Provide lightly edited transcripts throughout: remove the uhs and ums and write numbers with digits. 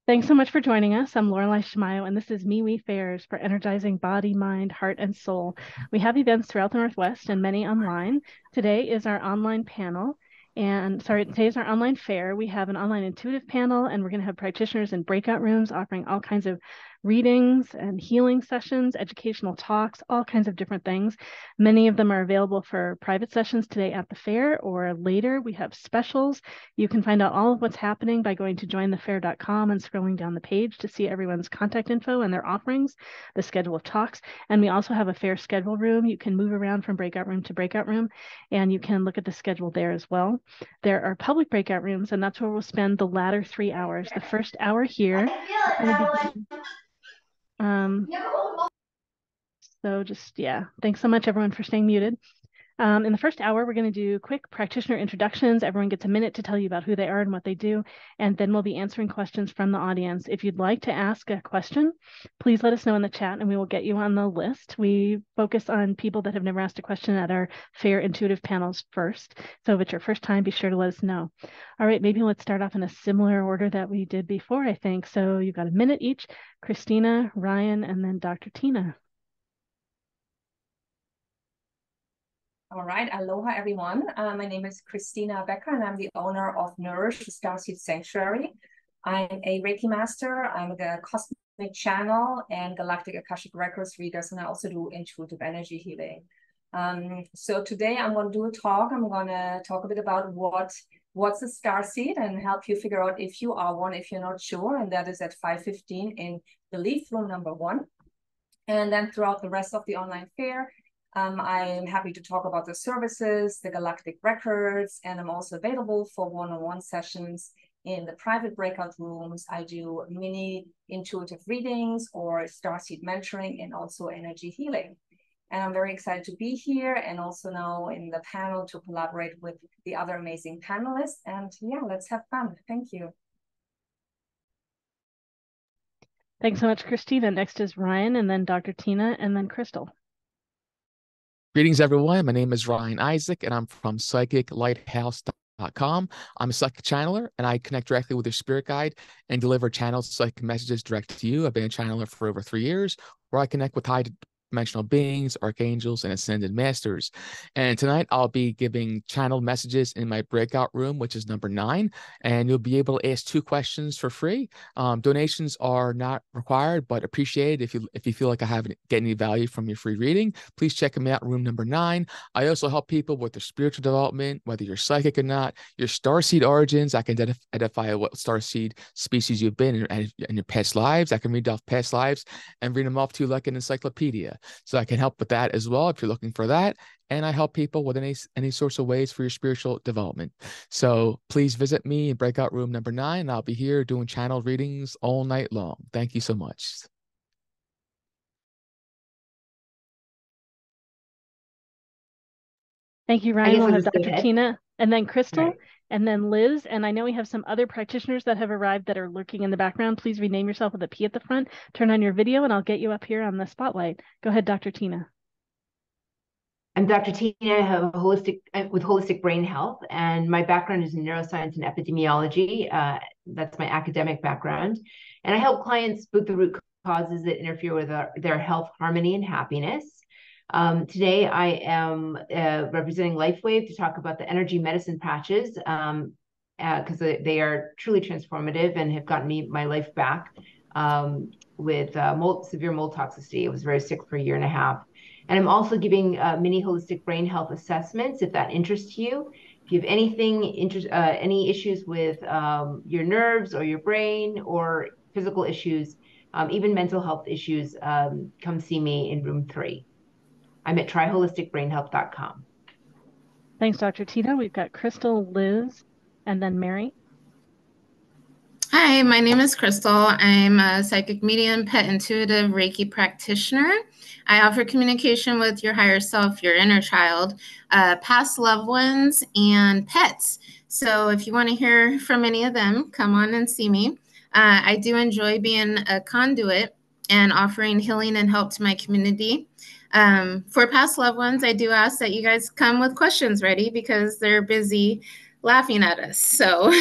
Thanks so much for joining us. I'm Lorelei Shamayo, and this is MeWe Fairs for energizing body, mind, heart, and soul. We have events throughout the Northwest and many online. Today is our online panel. Today is our online fair. We have an online intuitive panel, and we're going to have practitioners in breakout rooms offering all kinds of readings and healing sessions, educational talks, all kinds of different things. Many of them are available for private sessions today at the fair or later. We have specials. You can find out all of what's happening by going to jointhefair.com and scrolling down the page to see everyone's contact info and their offerings, the schedule of talks. And we also have a fair schedule room. You can move around from breakout room to breakout room, and you can look at the schedule there as well. There are public breakout rooms, and that's where we'll spend the latter 3 hours. The first hour here, we're going to begin. Thanks so much, everyone, for staying muted. In the first hour, we're going to do quick practitioner introductions. Everyone gets a minute to tell you about who they are and what they do, and then we'll be answering questions from the audience. If you'd like to ask a question, please let us know in the chat and we will get you on the list. We focus on people that have never asked a question at our fair intuitive panels first. So if it's your first time, be sure to let us know. All right, maybe let's start off in a similar order that we did before, I think. So you've got a minute each, Christina, Ryan, and then Dr. Tina. All right, aloha everyone. My name is Christina Becker and I'm the owner of Nourish the Starseed Sanctuary. I'm a Reiki master, I'm a cosmic channel and galactic Akashic Records readers, and I also do intuitive energy healing. So today I'm going to do a talk. I'm going to talk a bit about what's a starseed and help you figure out if you are one, if you're not sure, and that is at 5:15 in Belief Room number 1. And then throughout the rest of the online fair, I'm happy to talk about the services, the galactic records, and I'm also available for one-on-one sessions in the private breakout rooms. I do mini intuitive readings or starseed mentoring and also energy healing. And I'm very excited to be here and also now in the panel to collaborate with the other amazing panelists. And yeah, let's have fun. Thank you. Thanks so much, Christina. Next is Ryan, and then Dr. Tina, and then Crystal. Greetings, everyone. My name is Ryan Isaac, and I'm from PsychicLighthouse.com. I'm a psychic channeler, and I connect directly with your spirit guide and deliver channeled psychic messages direct to you. I've been a channeler for over 3 years, where I connect with high-dimensional beings, archangels, and ascended masters. And tonight, I'll be giving channeled messages in my breakout room, which is number 9, and you'll be able to ask 2 questions for free. Donations are not required, but appreciated. If you feel like I haven't get any value from your free reading, please check them out, room number 9. I also help people with their spiritual development, whether you're psychic or not, your starseed origins. I can identify what starseed species you've been in your past lives. I can read off past lives and read them off to you like an encyclopedia. So I can help with that as well if you're looking for that. And I help people with any sorts of ways for your spiritual development. So please visit me in breakout room number 9. And I'll be here doing channel readings all night long. Thank you so much. Thank you, Ryan. We'll have Dr. Tina and then Crystal and then Liz. And I know we have some other practitioners that have arrived that are lurking in the background. Please rename yourself with a P at the front. Turn on your video and I'll get you up here on the spotlight. Go ahead, Dr. Tina. I'm Dr. Tina. I have with holistic brain health, and my background is in neuroscience and epidemiology. That's my academic background. And I help clients boot the root causes that interfere with their health, harmony, and happiness. Today, I am representing LifeWave to talk about the energy medicine patches because they are truly transformative and have gotten my life back with severe mold toxicity. I was very sick for a year and a half. And I'm also giving mini holistic brain health assessments if that interests you. If you have any issues with your nerves or your brain or physical issues, even mental health issues, come see me in room 3. I'm at tryholisticbrainhealth.com. Thanks, Dr. Tina. We've got Crystal, Liz, and then Mary. Hi, my name is Crystal. I'm a psychic medium, pet intuitive Reiki practitioner. I offer communication with your higher self, your inner child, past loved ones, and pets. So if you want to hear from any of them, come on and see me. I do enjoy being a conduit and offering healing and help to my community. For past loved ones, I do ask that you guys come with questions ready because they're busy laughing at us. So,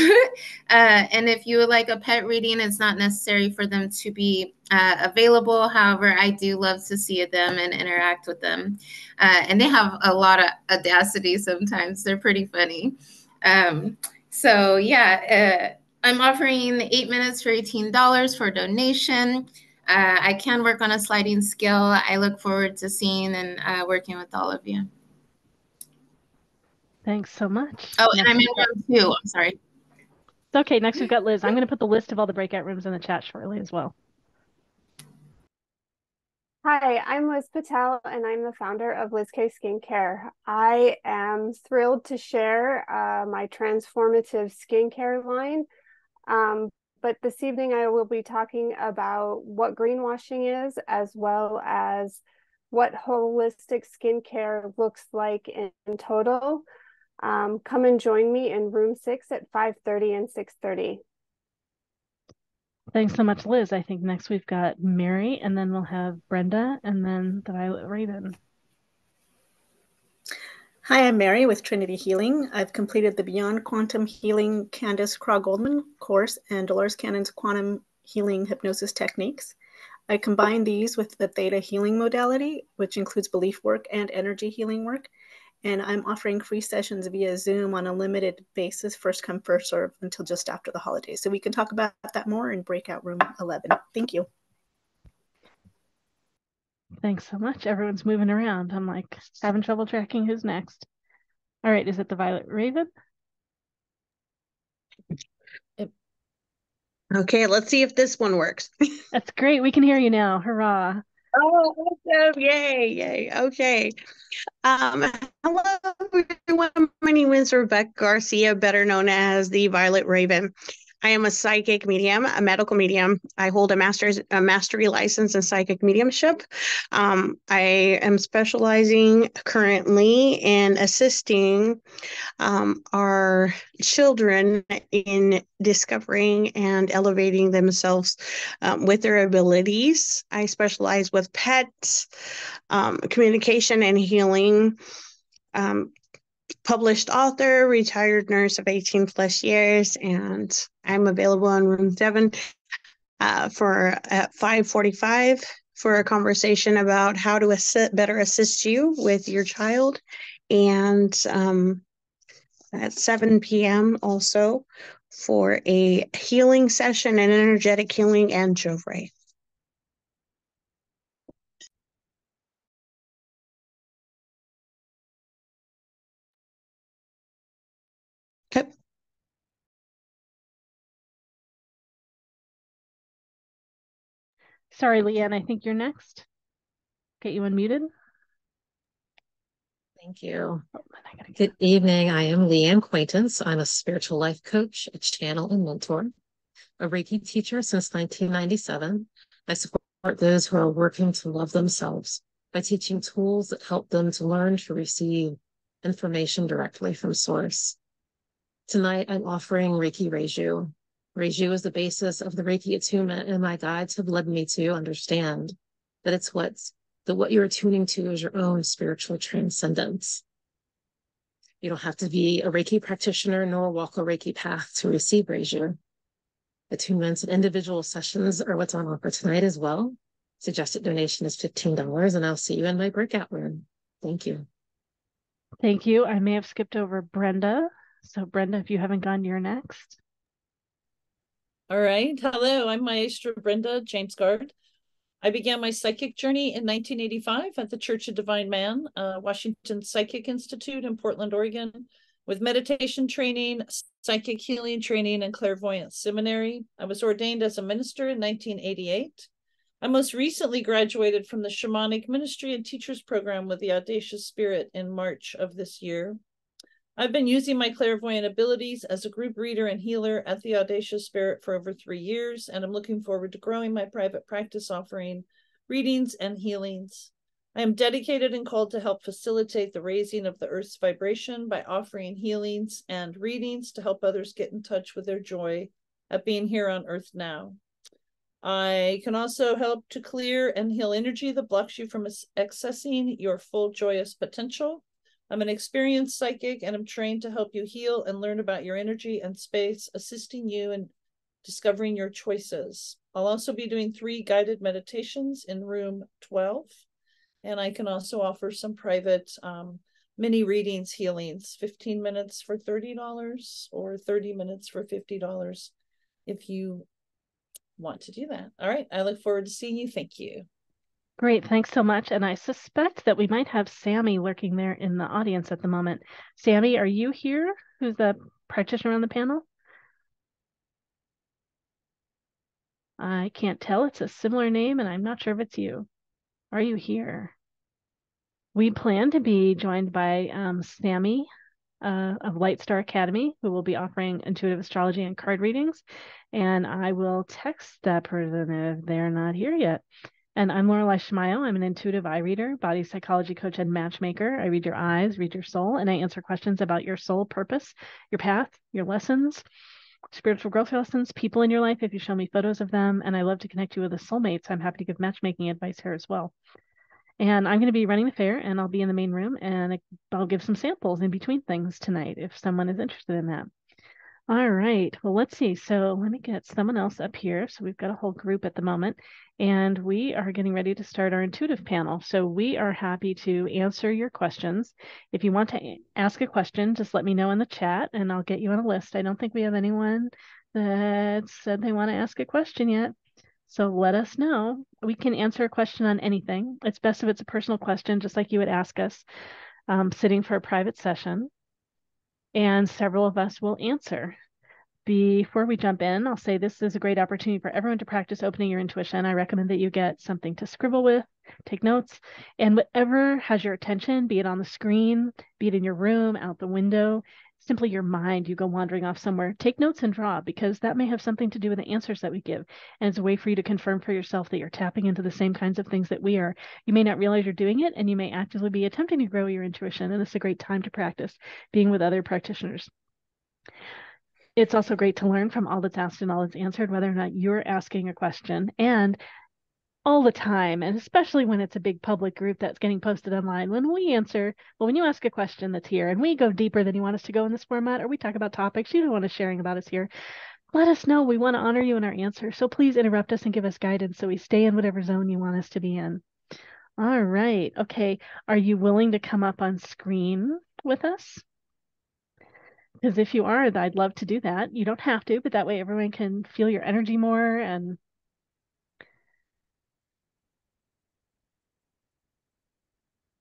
and if you would like a pet reading, it's not necessary for them to be available. However, I do love to see them and interact with them. And they have a lot of audacity sometimes. They're pretty funny. So yeah, I'm offering 8 minutes for $18 for donation. I can work on a sliding scale. I look forward to seeing and working with all of you. Thanks so much. Oh, Next, and I'm in room 2. I'm sorry. it's okay. Next, we've got Liz. I'm going to put the list of all the breakout rooms in the chat shortly as well. Hi, I'm Liz Patel, and I'm the founder of Liz K Skincare. I am thrilled to share my transformative skincare line. But this evening I will be talking about what greenwashing is, as well as what holistic skincare looks like in total. Come and join me in room 6 at 5:30 and 6:30. Thanks so much, Liz. I think next we've got Mary, and then we'll have Brenda, and then the Violet Raven. Hi, I'm Mary with Trinity Healing. I've completed the Beyond Quantum Healing Candace Craw-Goldman course and Dolores Cannon's Quantum Healing Hypnosis Techniques. I combine these with the Theta Healing modality, which includes belief work and energy healing work. And I'm offering free sessions via Zoom on a limited basis, first come, first serve, until just after the holidays. So we can talk about that more in breakout room 11. Thank you. Thanks so much. Everyone's moving around. I'm like having trouble tracking who's next. All right, is it the Violet Raven? Okay, let's see if this one works. That's great. We can hear you now. Hurrah. Oh, awesome. Yay, yay. Okay. Hello, everyone. My name is Rebecca Garcia, better known as the Violet Raven. I am a psychic medium, a medical medium. I hold a mastery license in psychic mediumship. I am specializing currently in assisting our children in discovering and elevating themselves with their abilities. I specialize with pets, communication and healing. Published author, retired nurse of 18 plus years, and I'm available in room 7 for at 5:45 for a conversation about how to better assist you with your child, and at 7 p.m. also for a healing session and energetic healing and Jovray. Okay. Sorry, Leanne, I think you're next. Get you unmuted. Thank you. Good evening. I am Leanne Quaintance. I'm a spiritual life coach, a channel and mentor, a Reiki teacher since 1997. I support those who are working to love themselves by teaching tools that help them to learn to receive information directly from source. Tonight, I'm offering Reiki Reiju. Reiju is the basis of the Reiki attunement, and my guides have led me to understand that it's what you're attuning to is your own spiritual transcendence. You don't have to be a Reiki practitioner nor walk a Reiki path to receive Reiju. Attunements and individual sessions are what's on offer tonight as well. Suggested donation is $15, and I'll see you in my breakout room. Thank you. Thank you. I may have skipped over Brenda. So Brenda, if you haven't gone, you're next. All right. Hello, I'm Maestra Brenda James Gard. I began my psychic journey in 1985 at the Church of Divine Man, Washington Psychic Institute in Portland, Oregon, with meditation training, psychic healing training, and clairvoyance seminary. I was ordained as a minister in 1988. I most recently graduated from the Shamanic Ministry and Teachers Program with the Audacious Spirit in March of this year. I've been using my clairvoyant abilities as a group reader and healer at the Audacious Spirit for over 3 years, and I'm looking forward to growing my private practice offering readings and healings. I am dedicated and called to help facilitate the raising of the Earth's vibration by offering healings and readings to help others get in touch with their joy at being here on Earth now. I can also help to clear and heal energy that blocks you from accessing your full joyous potential I'm an experienced psychic and I'm trained to help you heal and learn about your energy and space, assisting you in discovering your choices. I'll also be doing 3 guided meditations in room 12. And I can also offer some private mini readings, healings, 15 minutes for $30 or 30 minutes for $50 if you want to do that. All right. I look forward to seeing you. Thank you. Great. Thanks so much. And I suspect that we might have Sammy lurking there in the audience at the moment. Sammy, are you here? Who's the practitioner on the panel? I can't tell. It's a similar name, and I'm not sure if it's you. Are you here? We plan to be joined by Sammy of Light Star Academy, who will be offering intuitive astrology and card readings. And I will text that person if they're not here yet. And I'm Lorelei Shmayo. I'm an intuitive eye reader, body psychology coach, and matchmaker. I read your eyes, read your soul, and I answer questions about your soul purpose, your path, your lessons, spiritual growth lessons, people in your life if you show me photos of them. And I love to connect you with the soulmates. I'm happy to give matchmaking advice here as well. And I'm going to be running the fair, and I'll be in the main room, and I'll give some samples in between things tonight if someone is interested in that. All right. Well, let's see. So let me get someone else up here. So we've got a whole group at the moment, and we are getting ready to start our intuitive panel. So we are happy to answer your questions. If you want to ask a question, just let me know in the chat, and I'll get you on a list. I don't think we have anyone that said they want to ask a question yet. So let us know. We can answer a question on anything. It's best if it's a personal question, just like you would ask us, sitting for a private session. And several of us will answer. Before we jump in, I'll say this is a great opportunity for everyone to practice opening your intuition. I recommend that you get something to scribble with, take notes, and whatever has your attention, be it on the screen, be it in your room, out the window, simply your mind, you go wandering off somewhere, take notes and draw, because that may have something to do with the answers that we give. And it's a way for you to confirm for yourself that you're tapping into the same kinds of things that we are. You may not realize you're doing it, and you may actively be attempting to grow your intuition. And it's a great time to practice being with other practitioners. It's also great to learn from all that's asked and all that's answered, whether or not you're asking a question. And all the time, and especially when it's a big public group that's getting posted online, when we answer, well, when you ask a question that's here and we go deeper than you want us to go in this format, or we talk about topics you don't want us sharing about us here, let us know. We want to honor you in our answer. So please interrupt us and give us guidance so we stay in whatever zone you want us to be in. All right. Okay. Are you willing to come up on screen with us? Because if you are, I'd love to do that. You don't have to, but that way everyone can feel your energy more. And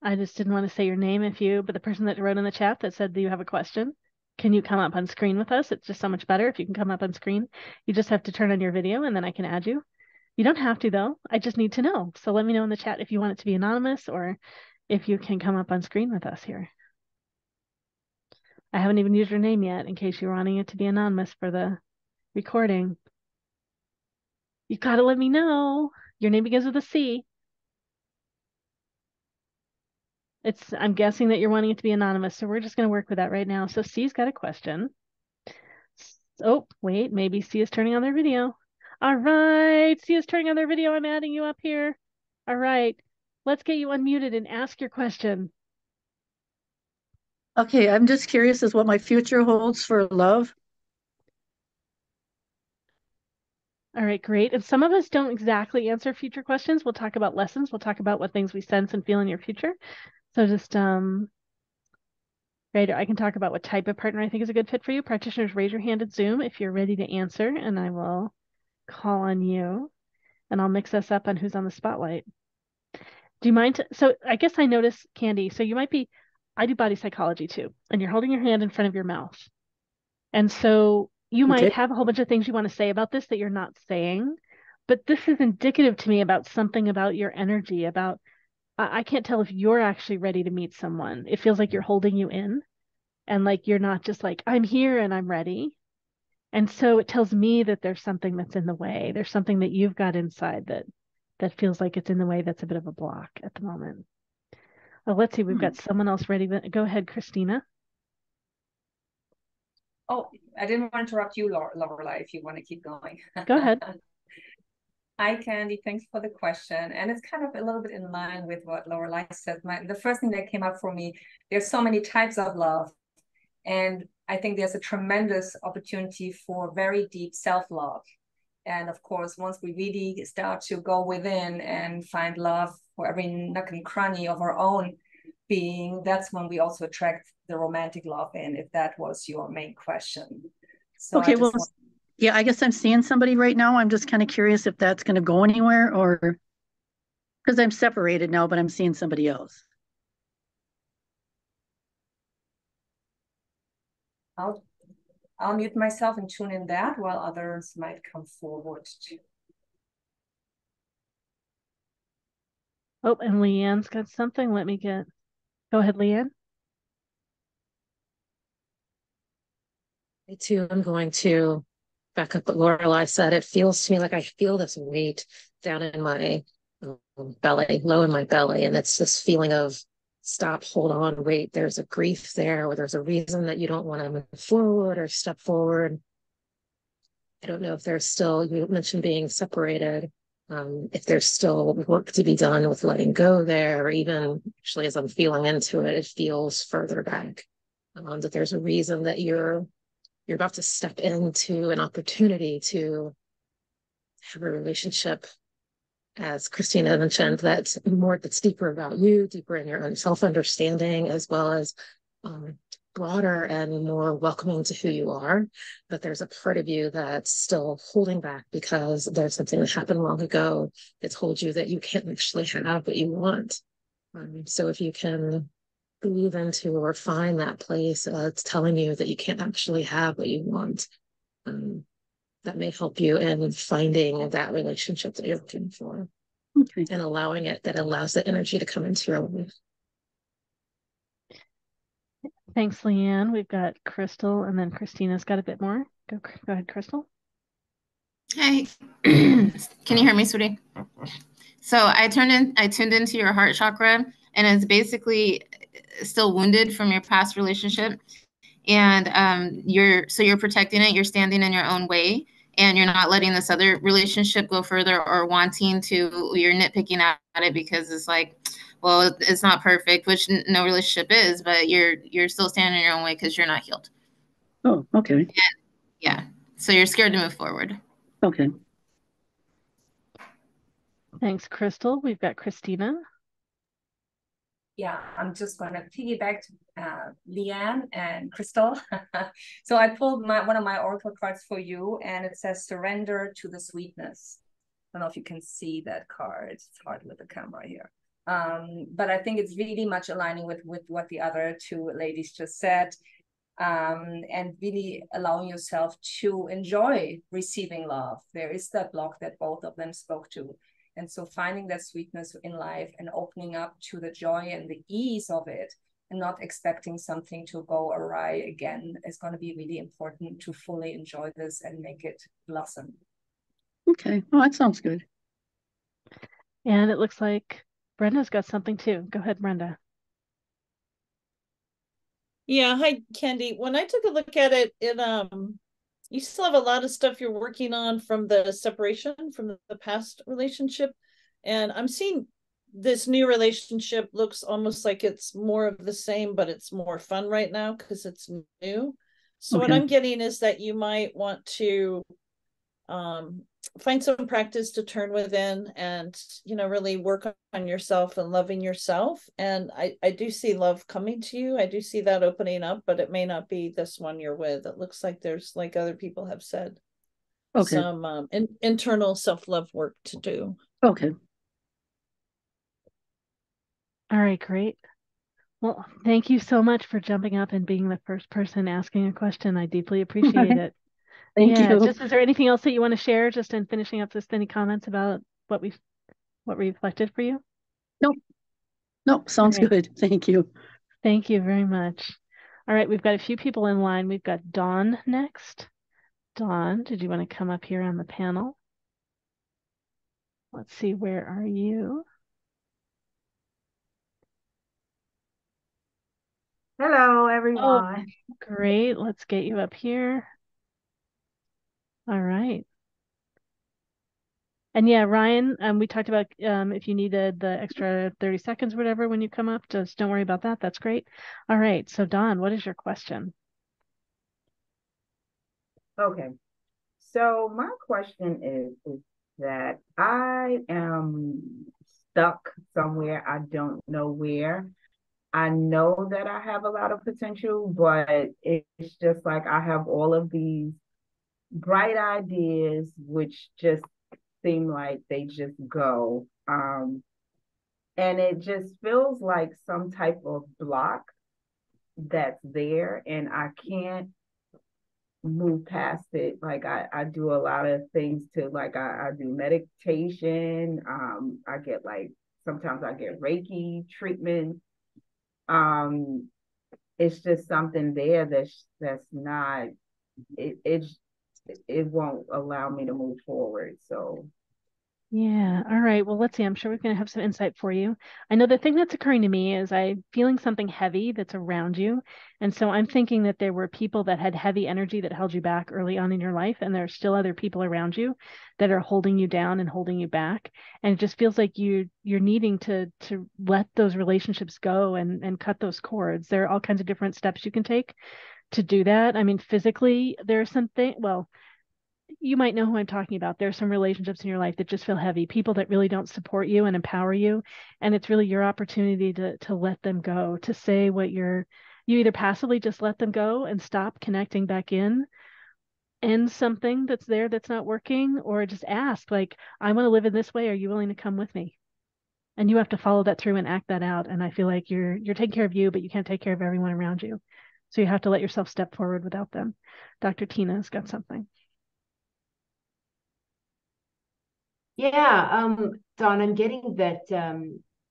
I just didn't want to say your name but the person that wrote in the chat that said, do you have a question? Can you come up on screen with us? It's just so much better if you can come up on screen. You just have to turn on your video and then I can add you. You don't have to though. I just need to know. So let me know in the chat if you want it to be anonymous or if you can come up on screen with us here. I haven't even used your name yet in case you're wanting it to be anonymous for the recording. You gotta let me know. Your name begins with a C. I'm guessing that you're wanting it to be anonymous, so we're just gonna work with that right now. So C's got a question. Oh, wait, maybe C is turning on their video. All right, C is turning on their video. I'm adding you up here. All right, let's get you unmuted and ask your question. Okay, I'm just curious as what my future holds for love. All right, great. And some of us don't exactly answer future questions. We'll talk about lessons. We'll talk about what things we sense and feel in your future. So just, right, I can talk about what type of partner I think is a good fit for you. Practitioners, raise your hand at Zoom if you're ready to answer, and I will call on you, and I'll mix us up on who's on the spotlight. Do you mind? So I guess I noticed, Candy, so you might be, I do body psychology too, and you're holding your hand in front of your mouth. And so you might have a whole bunch of things you want to say about this that you're not saying, but this is indicative to me about something about your energy, about, I can't tell if you're actually ready to meet someone. It feels like you're holding you in and like you're not just like, I'm here and I'm ready. And so it tells me that there's something that's in the way. There's something that you've got inside that feels like it's in the way that's a bit of a block at the moment. Well, let's see, we've got someone else ready. Go ahead, Christina. Oh, I didn't want to interrupt you, Lorelei, if you want to keep going. Go ahead. Hi, Candy. Thanks for the question. And it's kind of a little bit in line with what Lorelai said. The first thing that came up for me, there's so many types of love. And I think there's a tremendous opportunity for very deep self-love. And of course, once we really start to go within and find love for every nook and cranny of our own being, that's when we also attract the romantic love in, if that was your main question. So Okay, well, yeah, I guess I'm seeing somebody right now. I'm just kind of curious if that's going to go anywhere, or because I'm separated now, but I'm seeing somebody else. I'll mute myself and tune in that while others might come forward too. Oh, and Leanne's got something. Go ahead, Leanne. Me too. I'm going to back up what Lorelai said. It feels to me like I feel this weight down in my belly, low in my belly. And it's this feeling of stop, hold on, wait. There's a grief there, or there's a reason that you don't want to move forward or step forward. I don't know if there's still, you mentioned being separated, if there's still work to be done with letting go there, or even actually as I'm feeling into it, it feels further back. That there's a reason that you're about to step into an opportunity to have a relationship, as Christina mentioned, that's deeper about you, deeper in your own self-understanding, as well as broader and more welcoming to who you are. But there's a part of you that's still holding back because there's something that happened long ago that told you that you can't actually have what you want. So if you can breathe into or find that place it's telling you that you can't actually have what you want, that may help you in finding that relationship that you're looking for. Okay. And allowing it, that allows the energy to come into your life. Thanks, Leanne. We've got Crystal, and then Christina's got a bit more. Go ahead, Crystal. Hey, can you hear me, sweetie? So I tuned into your heart chakra, and it's basically still wounded from your past relationship. And you're protecting it, you're standing in your own way, and you're not letting this other relationship go further, or you're nitpicking at it because it's like, well, it's not perfect, which no relationship is, but you're still standing in your own way because you're not healed. Oh, okay. And, yeah. So you're scared to move forward. Okay. Thanks, Crystal. We've got Christina. Yeah, I'm just going to piggyback Leanne and Crystal. So I pulled one of my oracle cards for you, and it says surrender to the sweetness. I don't know if you can see that card. It's hard with the camera here. But I think it's really much aligning with what the other two ladies just said, and really allowing yourself to enjoy receiving love. There is that block that both of them spoke to. And so finding that sweetness in life and opening up to the joy and the ease of it, and not expecting something to go awry again, is going to be really important to fully enjoy this and make it blossom. Okay. Oh, that sounds good. And it looks like Brenda's got something too. Go ahead, Brenda. Yeah, hi, Candy. When I took a look at it, you still have a lot of stuff you're working on from the separation from the past relationship. And I'm seeing this new relationship looks almost like it's more of the same, but it's more fun right now because it's new. So what I'm getting is that you might want to find some practice to turn within and, really work on yourself and loving yourself. And I do see love coming to you. I do see that opening up, but it may not be this one you're with. It looks like there's, like other people have said, some internal self-love work to do. Okay. All right, great. Well, thank you so much for jumping up and being the first person asking a question. I deeply appreciate it. Thank you. Just, is there anything else that you want to share just in finishing up this? Any comments about what reflected for you? Nope. Sounds good. Thank you. Thank you very much. All right, we've got a few people in line. We've got Dawn next. Dawn, did you want to come up here on the panel? Let's see, where are you? Hello, everyone. Oh, great. Let's get you up here. All right. And yeah, Ryan, we talked about if you needed the extra 30 seconds or whatever when you come up, just don't worry about that. That's great. All right. So Dawn, what is your question? Okay. So my question is that I am stuck somewhere. I don't know where. I know that I have a lot of potential, but it's just like I have all of these bright ideas, which just seem like they just go. And it just feels like some type of block that's there, and I can't move past it. Like I do a lot of things to like I do meditation. I get like sometimes I get Reiki treatment. Um, it's just something there that's not it won't allow me to move forward. So Yeah. All right. Well, let's see. I'm sure we're going to have some insight for you. I know the thing that's occurring to me is I'm feeling something heavy that's around you. And so I'm thinking that there were people that had heavy energy that held you back early on in your life. And there are still other people around you that are holding you down and holding you back. And it just feels like you're needing to let those relationships go and cut those cords. There are all kinds of different steps you can take to do that. I mean, physically, there's something, well, you might know who I'm talking about. There's some relationships in your life that just feel heavy, people that really don't support you and empower you. And it's really your opportunity to let them go, to say what you either passively just let them go and stop connecting back in, end something that's there that's not working, or just ask, like, I want to live in this way. Are you willing to come with me? And you have to follow that through and act that out. And I feel like you're taking care of you, but you can't take care of everyone around you. So you have to let yourself step forward without them. Dr. Tina's got something. Yeah, Dawn, I'm getting that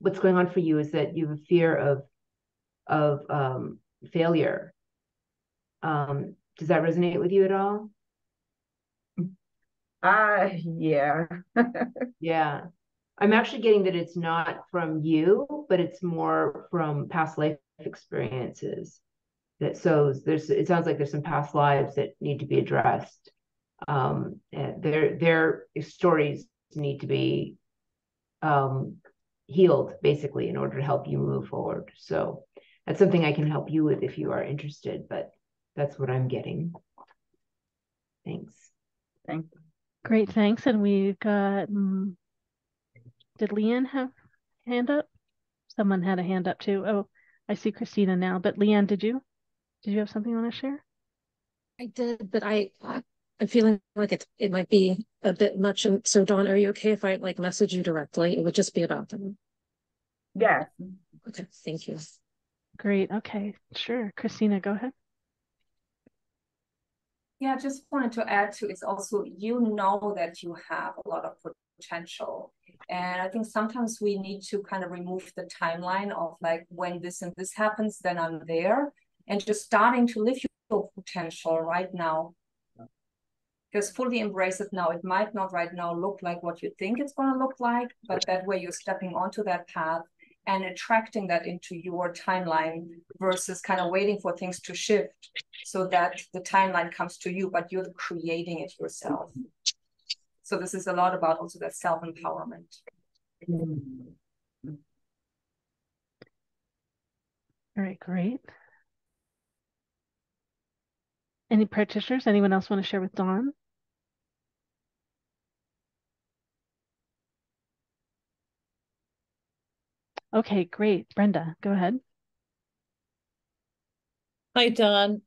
what's going on for you is that you have a fear of failure. Does that resonate with you at all? yeah. Yeah. I'm actually getting that it's not from you, but it's more from past life experiences. It sounds like there's some past lives that need to be addressed. And their stories need to be healed basically in order to help you move forward. So that's something I can help you with if you are interested, but that's what I'm getting. Thanks. Thank you. Great, thanks. And we've got, did Leanne have a hand up? Someone had a hand up too. Oh, I see Christina now, but Leanne, did you? Did you have something you want to share? I did, but I'm feeling like it might be a bit much. And so, Dawn, are you okay if I like message you directly? It would just be about them. Yes. Okay, thank you. Great. Okay, sure. Christina, go ahead. Yeah, just wanted to add to it's also, you know that you have a lot of potential. And I think sometimes we need to kind of remove the timeline of like when this and this happens, then I'm there, and just starting to live your potential right now. Just fully embrace it now. It might not right now look like what you think it's going to look like, but that way you're stepping onto that path and attracting that into your timeline versus kind of waiting for things to shift so that the timeline comes to you, but you're creating it yourself. So this is a lot about also that self-empowerment. All right, great. Any practitioners? Anyone else want to share with Dawn? Okay, great. Brenda, go ahead. Hi, Dawn.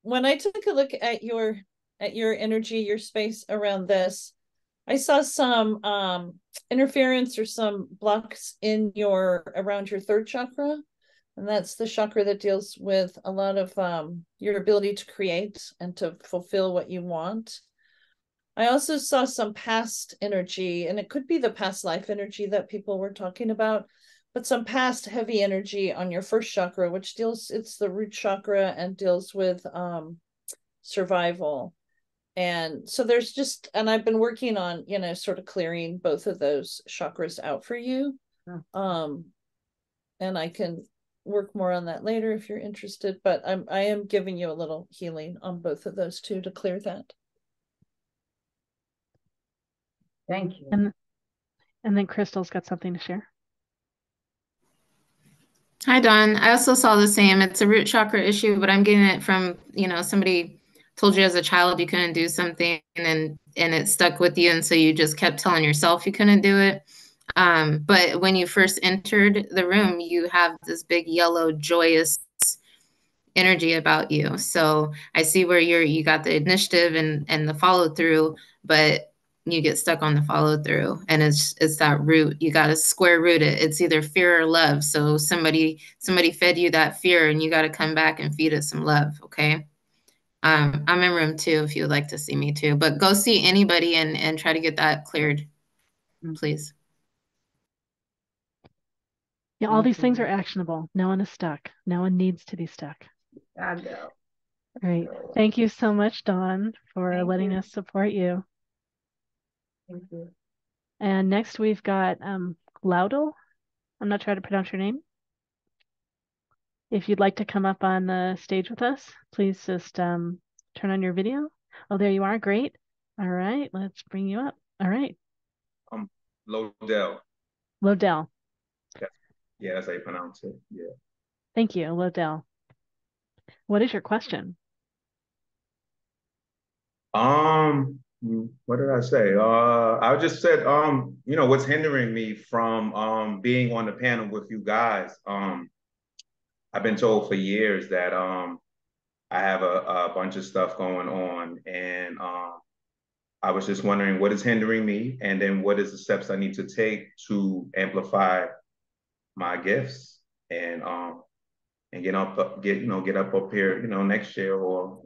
When I took a look at your energy, your space around this, I saw some interference or some blocks in around your third chakra. And that's the chakra that deals with a lot of your ability to create and to fulfill what you want. I also saw some past energy, and it could be the past life energy that people were talking about, but some past heavy energy on your first chakra, which it's the root chakra and deals with survival. And so and I've been working on, sort of clearing both of those chakras out for you. And I can work more on that later if you're interested, but I am giving you a little healing on both of those two to clear that. Thank you. And And then Crystal's got something to share. Hi, Dawn. I also saw the same. It's a root chakra issue, but I'm getting it from, somebody told you as a child you couldn't do something and it stuck with you. And so you just kept telling yourself you couldn't do it. But when you first entered the room, you have this big yellow, joyous energy about you. So I see where you got the initiative and the follow through, but you get stuck on the follow through, and it's that root. You got to square root it. It's either fear or love. So somebody fed you that fear, and you got to come back and feed it some love. Okay. I'm in room 2 if you would like to see me too, but go see anybody and try to get that cleared, please. Yeah, all these things are actionable. No one is stuck. No one needs to be stuck. I know. Great. Thank you so much, Dawn, for letting us support you. Thank you. And next we've got Laudel. I'm not trying to pronounce your name. If you'd like to come up on the stage with us, please just turn on your video. Oh, there you are. Great. All right, let's bring you up. All right. Lodell. Lodell. Yeah, that's how you pronounce it. Yeah. Thank you, Lodell. What is your question? What did I say? I just said, what's hindering me from being on the panel with you guys. I've been told for years that I have a bunch of stuff going on, and I was just wondering what is hindering me, and then what is the steps I need to take to amplify my gifts and get up here, next year, or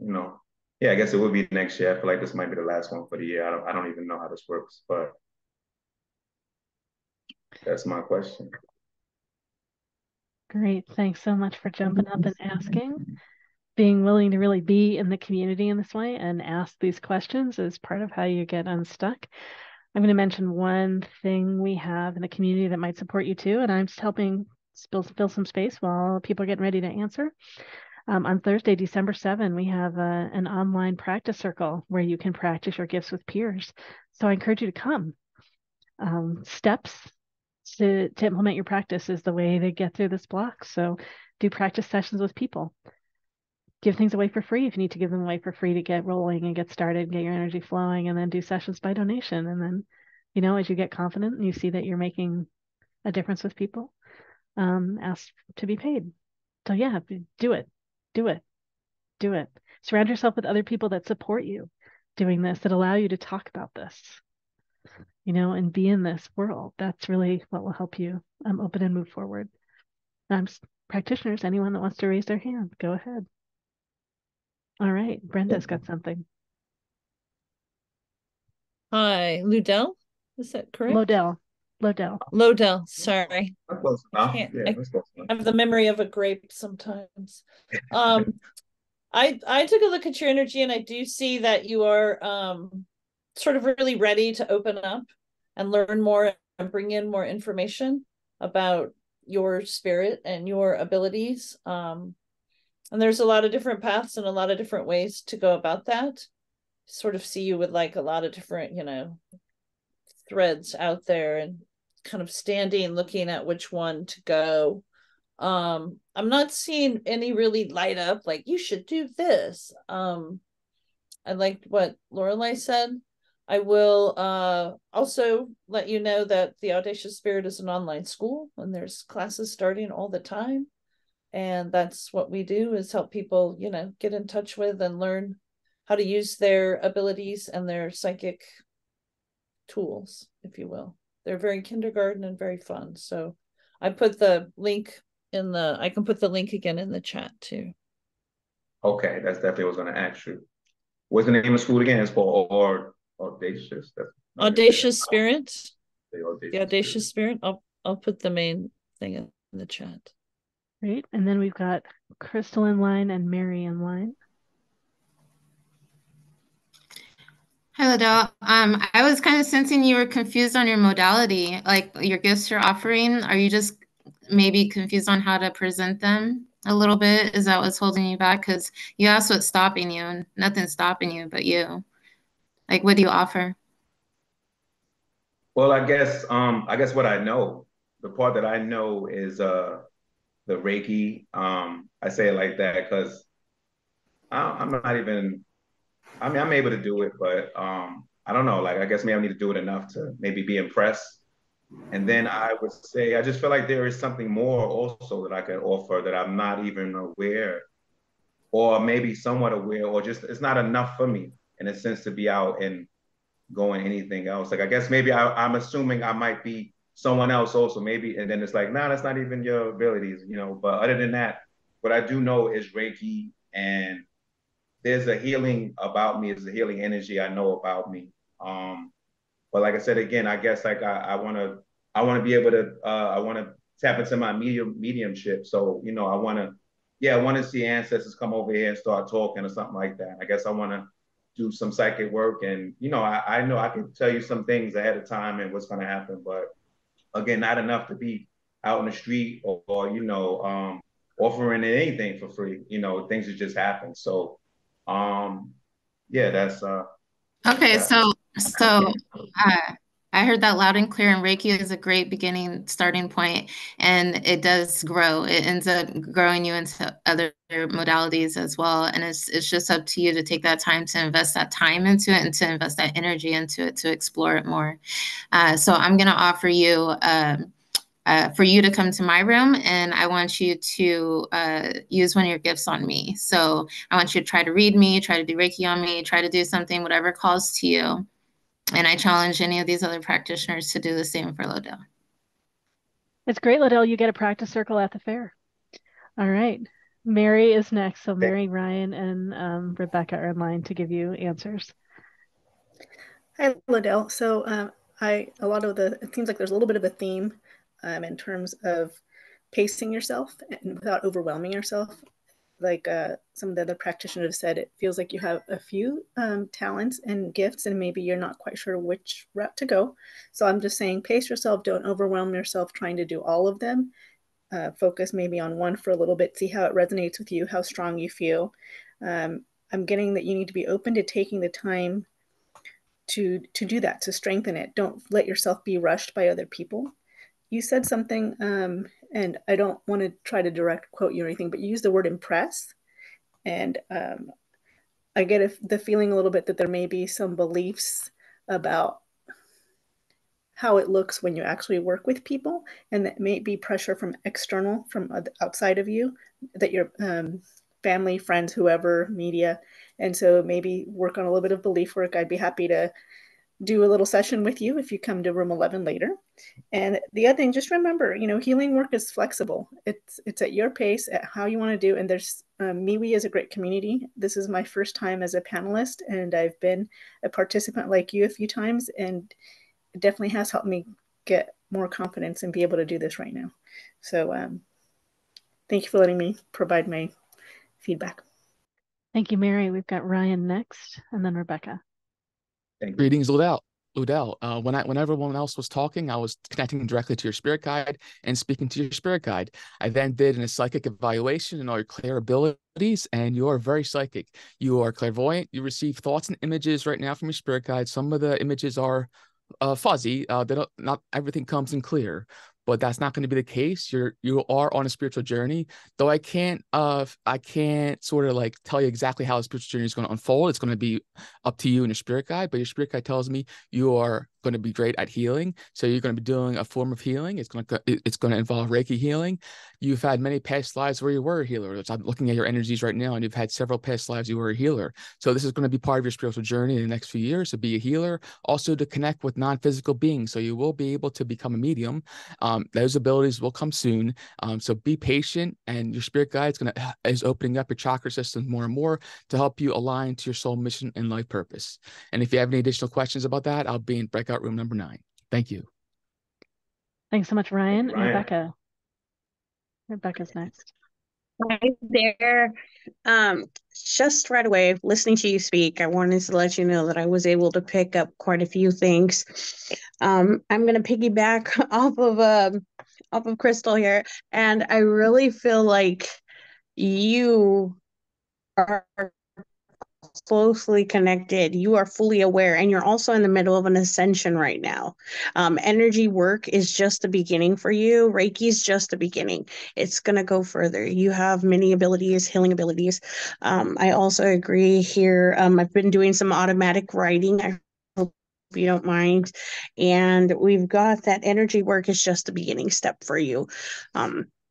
yeah, I guess it would be next year. I feel like this might be the last one for the year. I don't even know how this works, but that's my question. Great. Thanks so much for jumping up and asking. Being willing to really be in the community in this way and ask these questions is part of how you get unstuck. I'm going to mention one thing we have in the community that might support you too, and I'm just helping fill some space while people are getting ready to answer. On Thursday, December 7, we have an online practice circle where you can practice your gifts with peers. So I encourage you to come. Steps to implement your practice is the way to get through this block. So do practice sessions with people. Give things away for free if you need to give them away for free to get rolling and get started, get your energy flowing, and then do sessions by donation. And then, as you get confident and you see that you're making a difference with people, ask to be paid. So yeah, do it. Surround yourself with other people that support you doing this, that allow you to talk about this, and be in this world. That's really what will help you open and move forward. Practitioners, anyone that wants to raise their hand, go ahead. All right, Brenda's got something. Hi, Ludell, is that correct? Lodell. Sorry. That's close enough. Yeah, that's close enough. I have the memory of a grape sometimes. I took a look at your energy, and I do see that you are sort of really ready to open up and learn more and bring in more information about your spirit and your abilities. And there's a lot of different paths and a lot of different ways to go about that. Sort of see you with like a lot of different, threads out there, and kind of standing, looking at which one to go. I'm not seeing any really light up, like you should do this. I liked what Lorelei said. I will also let you know that the Audacious Spirit is an online school, and there's classes starting all the time. And that's what we do, is help people, get in touch with and learn how to use their abilities and their psychic tools, if you will. They're very kindergarten and very fun. So I put the link I can put the link again in the chat too. Okay, that's definitely what I was going to ask you. What's the name of school again? It's called Audacious. Audacious Spirit. The Audacious Spirit. I'll put the main thing in the chat. Great. And then we've got Crystal in line and Mary in line. Hello, Del. I was kind of sensing you were confused on your modality, like your gifts you're offering. Are you just maybe confused on how to present them a little bit? Is that what's holding you back? Because you asked what's stopping you, and nothing's stopping you but you. Like, what do you offer? Well, I guess what I know, the part that I know is the Reiki. I say it like that because I'm not even. I mean, I'm able to do it, but I don't know. Like, I guess maybe I need to do it enough to maybe be impressed. And then I would say, I just feel like there is something more also that I could offer that I'm not even aware, or maybe somewhat aware, or just it's not enough for me in a sense to be out and going anything else. Like, I guess maybe I'm assuming I might be someone else also, maybe, and then it's like, nah, that's not even your abilities, you know. But other than that, what I do know is Reiki, and there's a healing about me, there's a healing energy I know about me. But like I said again, I guess like I wanna be able to I wanna tap into my mediumship. So, you know, I wanna see ancestors come over here and start talking or something like that. I guess I wanna do some psychic work, and you know, I know I can tell you some things ahead of time and what's gonna happen, but again, not enough to be out in the street or you know, offering anything for free. You know, things that just happen. So yeah, Okay, that. I heard that loud and clear, and Reiki is a great beginning starting point, and it does grow. It ends up growing you into other modalities as well, and it's just up to you to take that time to invest that time into it and to invest that energy into it to explore it more. So I'm going to offer you for you to come to my room, and I want you to use one of your gifts on me. So I want you to try to read me, try to do Reiki on me, try to do something, whatever calls to you. And I challenge any of these other practitioners to do the same for Lodell. It's great, Liddell. You get a practice circle at the fair. All right. Mary is next. So Mary, Ryan, and Rebecca are in line to give you answers. Hi, Liddell. So it seems like there's a little bit of a theme in terms of pacing yourself and without overwhelming yourself. Like some of the other practitioners have said, it feels like you have a few talents and gifts, and maybe you're not quite sure which route to go. So I'm just saying, pace yourself. Don't overwhelm yourself trying to do all of them. Focus maybe on one for a little bit, see how it resonates with you, how strong you feel. I'm getting that you need to be open to taking the time to do that, to strengthen it. Don't let yourself be rushed by other people. You said something, and I don't want to try to direct quote you or anything, but you used the word impress. And I get the feeling a little bit that there may be some beliefs about how it looks when you actually work with people, and that may be pressure from external, from outside of you, that your family, friends, whoever, media. And so maybe work on a little bit of belief work. I'd be happy to do a little session with you if you come to room 11 later. And the other thing, just remember, healing work is flexible. It's at your pace, at how you want to do. And there's MeWe is a great community. This is my first time as a panelist, and I've been a participant like you a few times, and it definitely has helped me get more confidence and be able to do this right now. So thank you for letting me provide my feedback. Thank you, Mary. We've got Ryan next, and then Rebecca. Greetings, Ludell. When everyone else was talking, I was connecting directly to your spirit guide and speaking to your spirit guide. I then did a psychic evaluation and all your clear abilities, and you are very psychic. You are clairvoyant. You receive thoughts and images right now from your spirit guide. Some of the images are fuzzy. Not everything comes in clear, but that's not going to be the case. You are on a spiritual journey, though I can't sort of like tell you exactly how the spiritual journey is going to unfold. It's going to be up to you and your spirit guide, but your spirit guide tells me you are going to be great at healing. So you're going to be doing a form of healing. It's going to involve Reiki healing. You've had many past lives where you were a healer. I'm looking at your energies right now, and you've had several past lives you were a healer. So this is going to be part of your spiritual journey in the next few years, to be a healer, also to connect with non-physical beings. So you will be able to become a medium. Those abilities will come soon. So be patient, and your spirit guide is opening up your chakra system more and more to help you align to your soul mission and life purpose. And if you have any additional questions about that, I'll be in breakout room number 9. Thank you. Thanks so much, Ryan. Ryan. Rebecca. Rebecca's next. Hi there. Just right away, listening to you speak, I wanted to let you know that I was able to pick up quite a few things. I'm going to piggyback off of Crystal here, and I really feel like you are closely connected. You are fully aware, and you're also in the middle of an ascension right now. Energy work is just the beginning for you. Reiki is just the beginning. It's going to go further. You have many abilities, healing abilities. I also agree here. I've been doing some automatic writing. I hope you don't mind. And we've got that energy work is just the beginning step for you.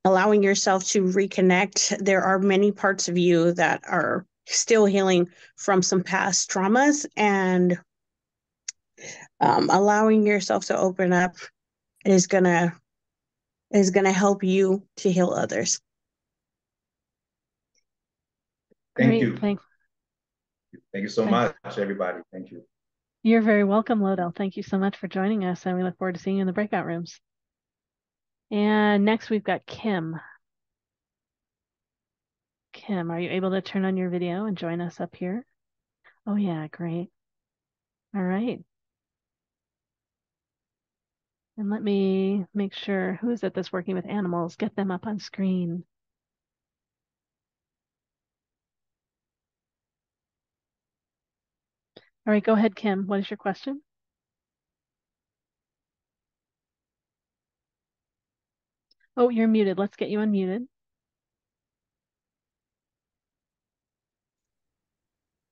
Allowing yourself to reconnect. There are many parts of you that are still healing from some past traumas, and allowing yourself to open up is gonna help you to heal others. Thank Great, you. thanks. Thank you so much, everybody. Thank you. You're very welcome, Lodell. Thank you so much for joining us, and we look forward to seeing you in the breakout rooms. And next we've got Kim. Kim, are you able to turn on your video and join us up here? Oh yeah, great. All right. And let me make sure, who is it that's working with animals? Get them up on screen. All right, go ahead, Kim. What is your question? Oh, you're muted. Let's get you unmuted.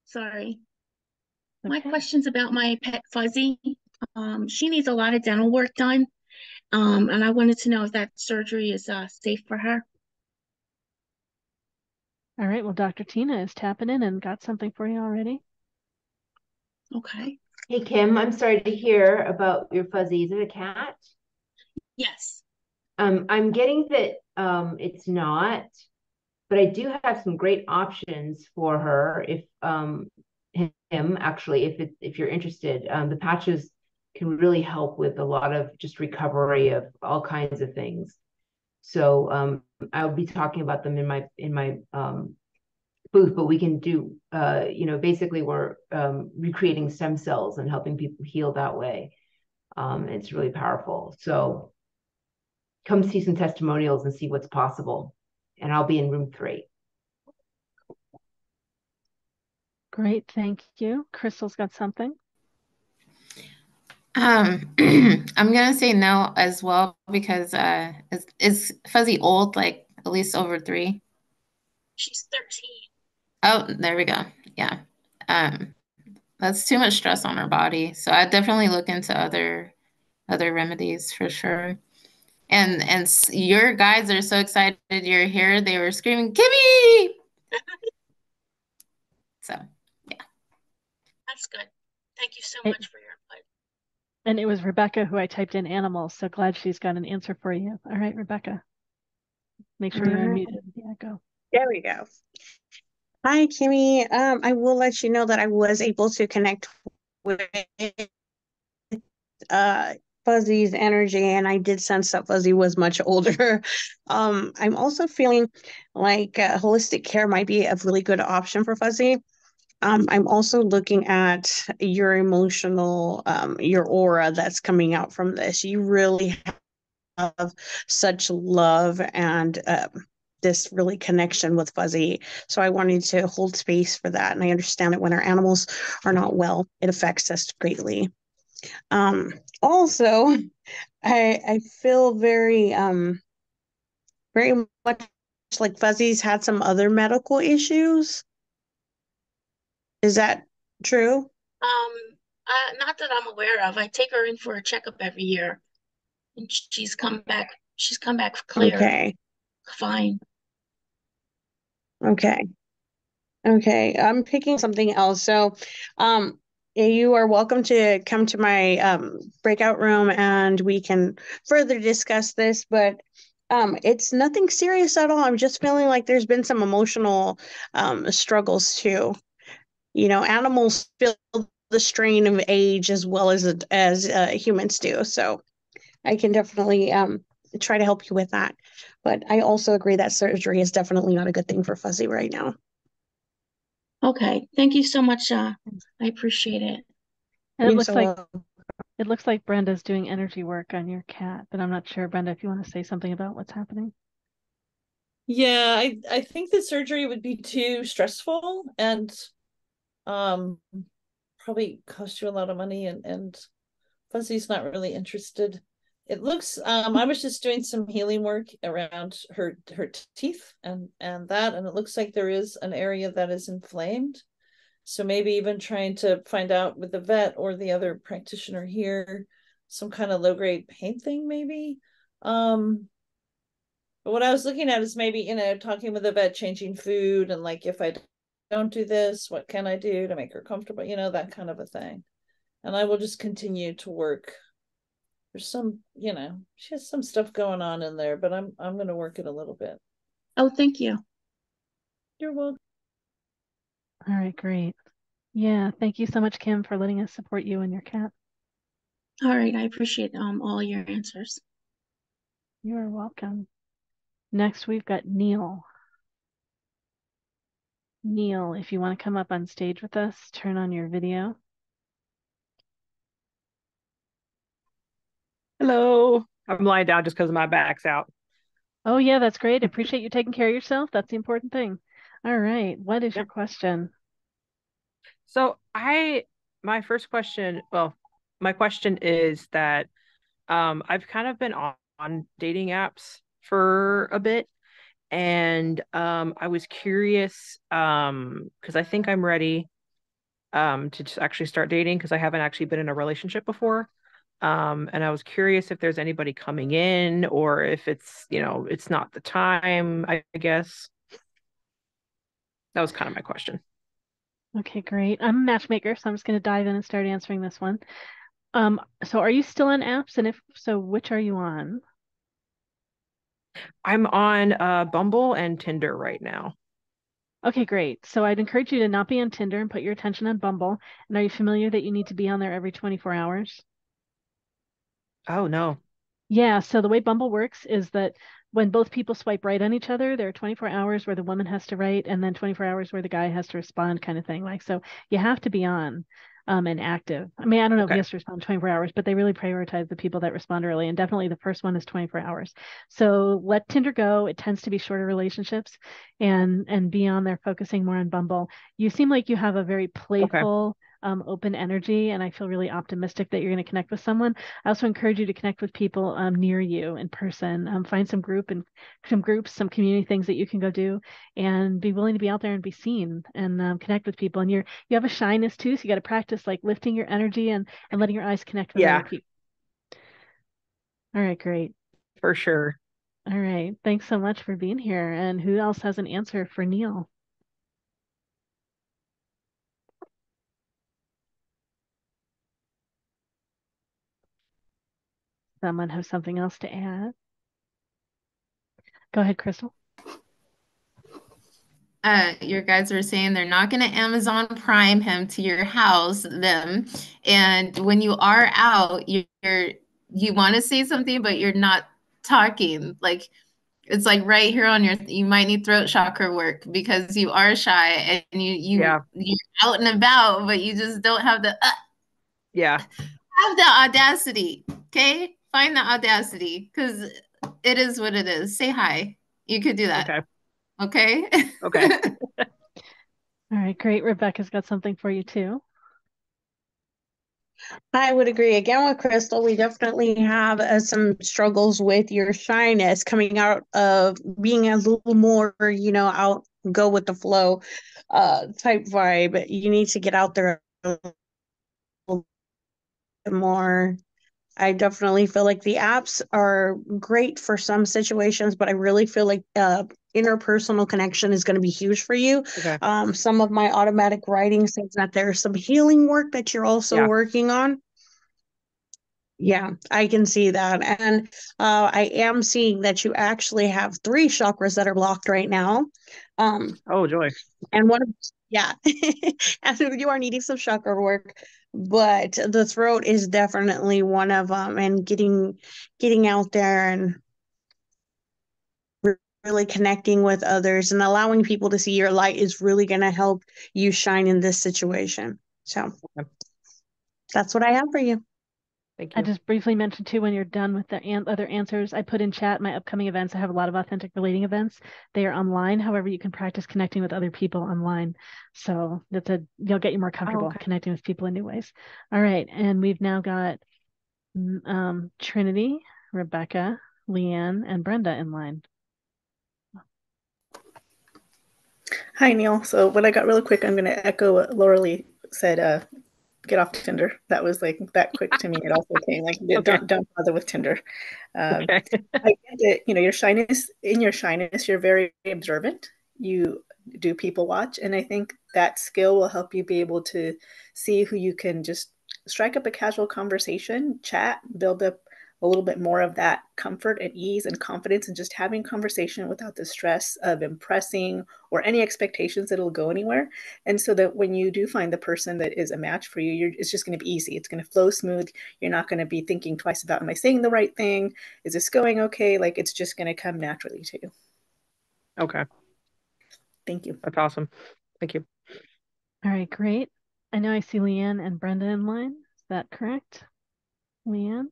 Sorry. Okay. My question's about my pet Fuzzy. She needs a lot of dental work done. And I wanted to know if that surgery is safe for her. All right, well, Dr. Tina is tapping in and got something for you already. Okay. Hey, Kim, I'm sorry to hear about your Fuzzy. Is it a cat? Yes. I'm getting that it's not, but I do have some great options for her if him actually, if you're interested. The patches can really help with a lot of just recovery of all kinds of things. So I'll be talking about them in my booth, but we can do basically we're recreating stem cells and helping people heal that way. It's really powerful. So come see some testimonials and see what's possible. And I'll be in room 3. Great, thank you. Crystal's got something. I'm gonna say no as well because is Fuzzy old, like at least over 3? She's 13. Oh, there we go. Yeah. That's too much stress on her body. So I definitely look into other remedies for sure. And your guys are so excited you're here. They were screaming, Kimmy! So, yeah. That's good. Thank you so much for your input. And it was Rebecca who I typed in animals, so glad she's got an answer for you. All right, Rebecca. Make sure you're unmuted. Yeah, go. There we go. Hi, Kimmy. I will let you know that I was able to connect with Fuzzy's energy, and I did sense that Fuzzy was much older. I'm also feeling like holistic care might be a really good option for Fuzzy. I'm also looking at your emotional, your aura that's coming out from this. You really have such love and this really connection with Fuzzy. So I wanted to hold space for that. And I understand that when our animals are not well, it affects us greatly. Also, I feel very much like Fuzzy's had some other medical issues. Is that true? Not that I'm aware of. I take her in for a checkup every year, and she's come back clear. Okay. Fine. Okay. I'm picking something else. So, you are welcome to come to my breakout room and we can further discuss this, but it's nothing serious at all. I'm just feeling like there's been some emotional struggles too. You know, animals feel the strain of age as well as humans do. So I can definitely try to help you with that. But I also agree that surgery is definitely not a good thing for Fuzzy right now. Okay, thank you so much. I appreciate it. And it looks like Brenda's doing energy work on your cat, but I'm not sure, Brenda, if you want to say something about what's happening. Yeah, I think the surgery would be too stressful, and Probably cost you a lot of money, and Fuzzy's not really interested. It looks I was just doing some healing work around her teeth and that, and it looks like there is an area that is inflamed. So maybe even trying to find out with the vet or the other practitioner here some kind of low grade pain thing maybe. But what I was looking at is maybe, talking with the vet, changing food, and like, if I don't do this, what can I do to make her comfortable, that kind of a thing. And I will just continue to work. There's some, she has some stuff going on in there, but I'm going to work it a little bit. Oh, thank you. You're welcome. All right, great. Yeah, thank you so much, Kim, for letting us support you and your cat. All right, I appreciate all your answers. You are welcome. Next, we've got Neil. Neil, if you want to come up on stage with us, turn on your video. Hello. I'm lying down just because my back's out. Oh, yeah, that's great. Appreciate you taking care of yourself. That's the important thing. All right, what is your question? So my question is that I've kind of been on dating apps for a bit, and I was curious because I think I'm ready to just actually start dating because I haven't actually been in a relationship before. And I was curious if there's anybody coming in or if it's not the time, I guess. That was kind of my question. Okay, great. I'm a matchmaker, so I'm just going to dive in and start answering this one. So are you still on apps? And if so, which are you on? I'm on Bumble and Tinder right now. Okay, great. So I'd encourage you to not be on Tinder and put your attention on Bumble. And are you familiar that you need to be on there every 24 hours? Oh, no. Yeah, so the way Bumble works is that when both people swipe right on each other, there are 24 hours where the woman has to write and then 24 hours where the guy has to respond, kind of thing. Like, so you have to be on and active. I mean, I don't know if he has to respond 24 hours, but they really prioritize the people that respond early. And definitely the first one is 24 hours. So let Tinder go. It tends to be shorter relationships and be on there focusing more on Bumble. You seem like you have a very playful, open energy, and I feel really optimistic that you're going to connect with someone. I also encourage you to connect with people near you in person. Find some groups, some community things that you can go do, and be willing to be out there and be seen and connect with people. And you have a shyness too, so you got to practice like lifting your energy and letting your eyes connect with other people. All right, great. For sure. All right, thanks so much for being here. And who else has an answer for Neil? Someone have something else to add? Go ahead, Crystal. Your guys were saying they're not going to Amazon Prime him to your house, and when you are out, you want to say something, but you're not talking. Like, it's like right here on you might need throat chakra work because you are shy and you're out and about, but you just don't have the have the audacity. Okay, find the audacity because it is what it is. Say hi. You could do that. Okay. Okay. All right, great. Rebecca's got something for you too. I would agree again with Crystal. We definitely have some struggles with your shyness coming out of being a little more, out, go with the flow type vibe. You need to get out there a little bit more. I definitely feel like the apps are great for some situations, but I really feel like interpersonal connection is going to be huge for you. Some of my automatic writing says that there's some healing work that you're also working on. Yeah, I can see that. And I am seeing that you actually have 3 chakras that are blocked right now. Oh, joy. And and you are needing some chakra work, but the throat is definitely one of them. And getting out there and really connecting with others and allowing people to see your light is really going to help you shine in this situation. So that's what I have for you. Thank I you. just briefly mentioned too, when you're done with the other answers, I put in chat my upcoming events. I have a lot of authentic relating events. They are online. However, you can practice connecting with other people online. So you'll get you more comfortable connecting with people in new ways. All right. And we've now got Trinity, Rebecca, Leanne, and Brenda in line. Hi, Neil. So when I got really quick, I'm going to echo what Laura Lee said, get off Tinder. That was like that quick to me. It also came like, don't bother with Tinder. I get that, your shyness, you're very observant. You do people watch. And I think that skill will help you be able to see who you can just strike up a casual conversation, chat, build up a little bit more of that comfort and ease and confidence and just having conversation without the stress of impressing or any expectations that it'll go anywhere. And so that when you do find the person that is a match for you, it's just going to be easy. It's going to flow smooth. You're not going to be thinking twice about, am I saying the right thing? Is this going okay? Like it's just going to come naturally to you. Okay. Thank you. That's awesome. Thank you. All right, great. I know I see Leanne and Brenda in line. Is that correct? Leanne?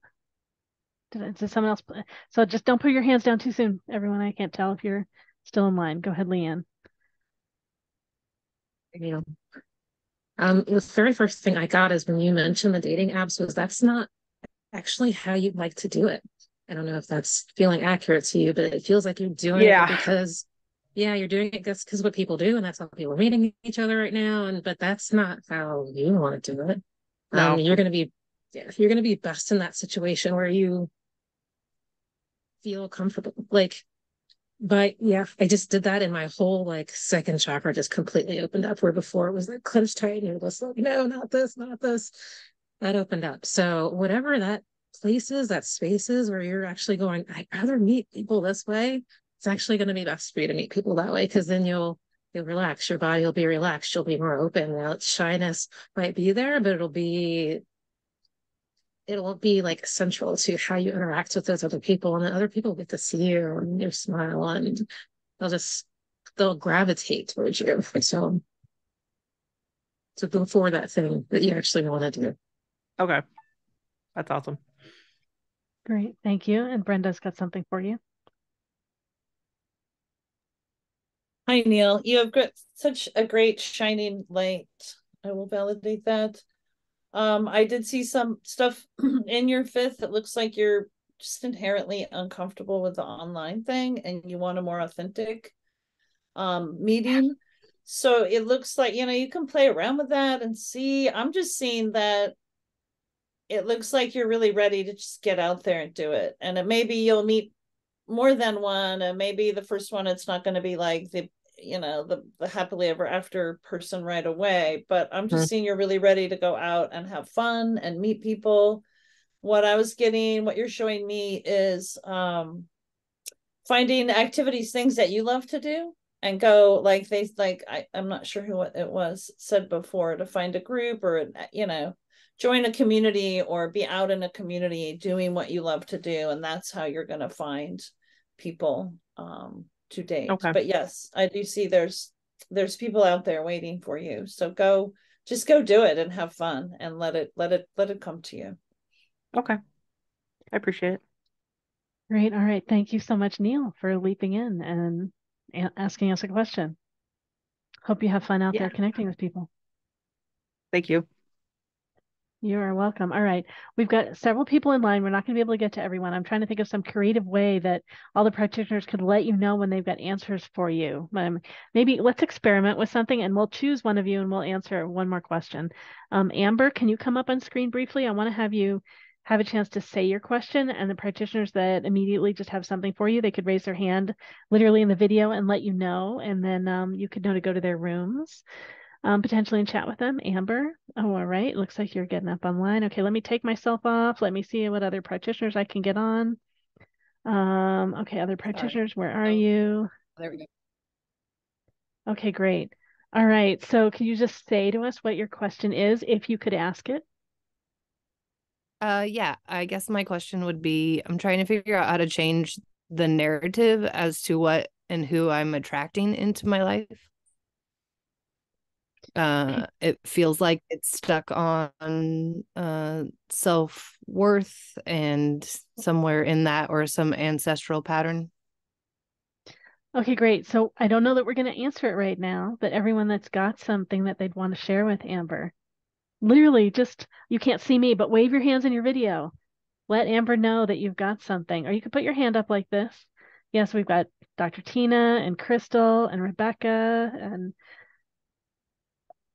Did someone else? So just don't put your hands down too soon, everyone. I can't tell if you're still in line. Go ahead, Leanne. Yeah. The very first thing I got is when you mentioned the dating apps was that's not actually how you'd like to do it. I don't know if that's feeling accurate to you, but it feels like you're doing it because, you're doing it just because what people do, and that's how people are meeting each other right now. But that's not how you want to do it. No. You're going to be best in that situation where you feel comfortable. But I just did that and my whole second chakra just completely opened up, where before it was like clenched tight and you're just like, no, not this, not this. That opened up. So whatever that place is, that space is where you're actually going, I'd rather meet people this way. It's actually going to be best for you to meet people that way, because then you'll relax. Your body will be relaxed. You'll be more open. Now, shyness might be there, but it'll be like central to how you interact with those other people, and the other people get to see you and your smile, and they'll gravitate towards you. So go for that thing that you actually want to do. Okay. That's awesome. Great. Thank you. And Brenda's got something for you. Hi, Neil. You have such a great shining light. I will validate that. I did see some stuff in your fifth. It looks like you're just inherently uncomfortable with the online thing and you want a more authentic meeting. So it looks like, you can play around with that and see. I'm just seeing that it looks like you're really ready to just get out there and do it. And maybe you'll meet more than one, and maybe the first one, it's not going to be like the happily ever after person right away, but I'm just seeing you're really ready to go out and have fun and meet people. What you're showing me is finding activities, things that you love to do, and go I'm not sure who it was said before, to find a group or join a community or be out in a community doing what you love to do, and that's how you're going to find people to date. Okay. But yes, I do see there's people out there waiting for you. So just go do it and have fun and let it come to you. Okay. I appreciate it. Great. All right. Thank you so much, Neil, for leaping in and asking us a question. Hope you have fun out there connecting with people. Thank you. You are welcome. All right. We've got several people in line. We're not going to be able to get to everyone. I'm trying to think of some creative way that all the practitioners could let you know when they've got answers for you. Maybe let's experiment with something and we'll choose one of you and we'll answer one more question. Amber, can you come up on screen briefly? I want to have you have a chance to say your question, and the practitioners that immediately just have something for you, they could raise their hand literally in the video and let you know, and then you could know to go to their rooms. Potentially and chat with them. Amber, oh, all right. Looks like you're getting up online. Okay, let me take myself off. Let me see what other practitioners I can get on. Okay, other practitioners, where are you? There we go. Okay, great. All right, so can you just say to us what your question is, if you could ask it? Yeah, I guess my question would be, I'm trying to figure out how to change the narrative as to what and who I'm attracting into my life. It feels like it's stuck on self-worth and somewhere in that or some ancestral pattern. Okay, great. So I don't know that we're going to answer it right now, but everyone that's got something that they'd want to share with Amber, literally just, you can't see me, but wave your hands in your video. Let Amber know that you've got something. Or you could put your hand up like this. Yes, we've got Dr. Tina and Crystal and Rebecca, and